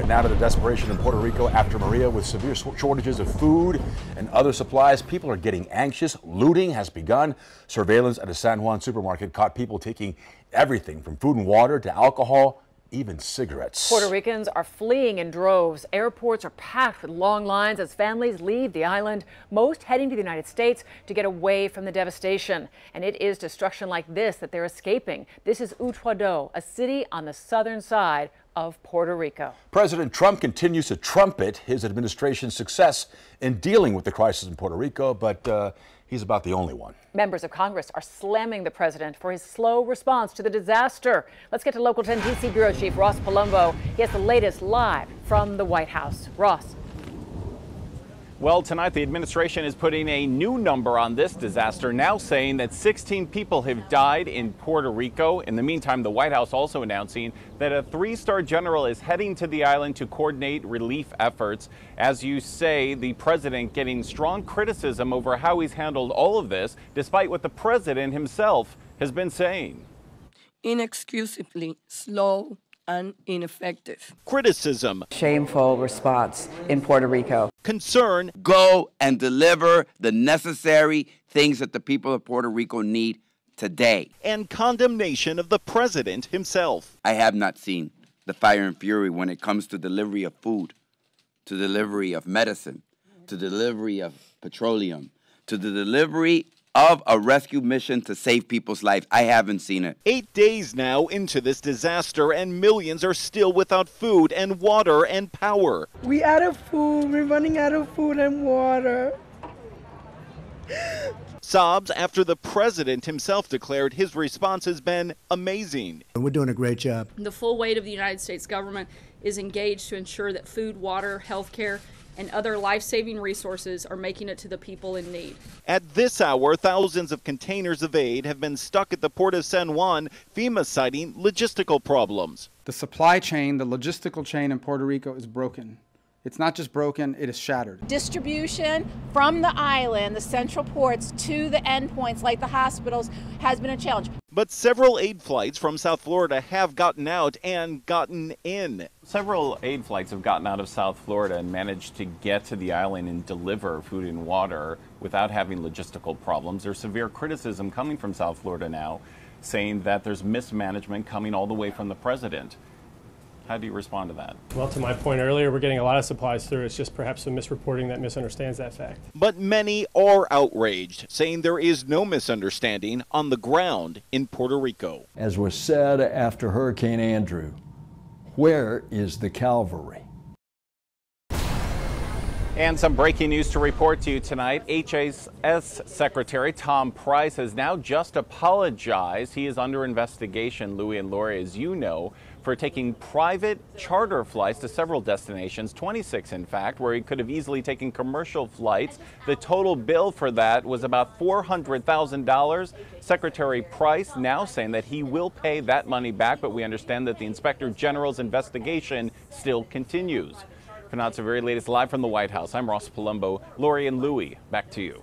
Right now to the desperation in Puerto Rico after Maria, with severe shortages of food and other supplies. People are getting anxious. Looting has begun. Surveillance at a San Juan supermarket caught people taking everything from food and water to alcohol, even cigarettes. Puerto Ricans are fleeing in droves. Airports are packed with long lines as families leave the island, most heading to the United States to get away from the devastation. And it is destruction like this that they're escaping. This is Utuado, a city on the southern side of Puerto Rico. President Trump continues to trumpet his administration's success in dealing with the crisis in Puerto Rico, but he's about the only one. Members of Congress are slamming the president for his slow response to the disaster. Let's get to Local 10 DC Bureau Chief Ross Palumbo. He has the latest live from the White House. Ross. Well, tonight the administration is putting a new number on this disaster, now saying that 16 people have died in Puerto Rico. In the meantime, the White House also announcing that a 3-star general is heading to the island to coordinate relief efforts. As you say, the president getting strong criticism over how he's handled all of this, despite what the president himself has been saying. Inexcusably slow and ineffective. Criticism. Shameful response in Puerto Rico. Concern. Go and deliver the necessary things that the people of Puerto Rico need today. And condemnation of the president himself. I have not seen the fire and fury when it comes to delivery of food, to delivery of medicine, to delivery of petroleum, to the delivery of a rescue mission to save people's lives. I haven't seen it. 8 days now into this disaster, and millions are still without food and water and power. We out of food. We're running out of food and water. Sobs after the president himself declared his response has been amazing. We're doing a great job. The full weight of the United States government is engaged to ensure that food, water, health care, and other life-saving resources are making it to the people in need. At this hour, thousands of containers of aid have been stuck at the port of San Juan, FEMA citing logistical problems. The supply chain, the logistical chain in Puerto Rico is broken. It's not just broken, it is shattered. Distribution from the island, the central ports, to the endpoints like the hospitals has been a challenge. But several aid flights from South Florida have gotten out and gotten in. Several aid flights have gotten out of South Florida and managed to get to the island and deliver food and water without having logistical problems. There's severe criticism coming from South Florida now, saying that there's mismanagement coming all the way from the president. How do you respond to that? Well, to my point earlier, we're getting a lot of supplies through. It's just perhaps some misreporting that misunderstands that fact. But many are outraged, saying there is no misunderstanding on the ground in Puerto Rico. As was said after Hurricane Andrew, where is the cavalry? And some breaking news to report to you tonight. HHS Secretary Tom Price has now just apologized. He is under investigation, Louis and Lori, as you know, for taking private charter flights to several destinations, 26 in fact, where he could have easily taken commercial flights. The total bill for that was about $400,000. Secretary Price now saying that he will pay that money back, but we understand that the Inspector General's investigation still continues. For now, it's the very latest live from the White House. I'm Ross Palumbo. Lori and Louie, back to you.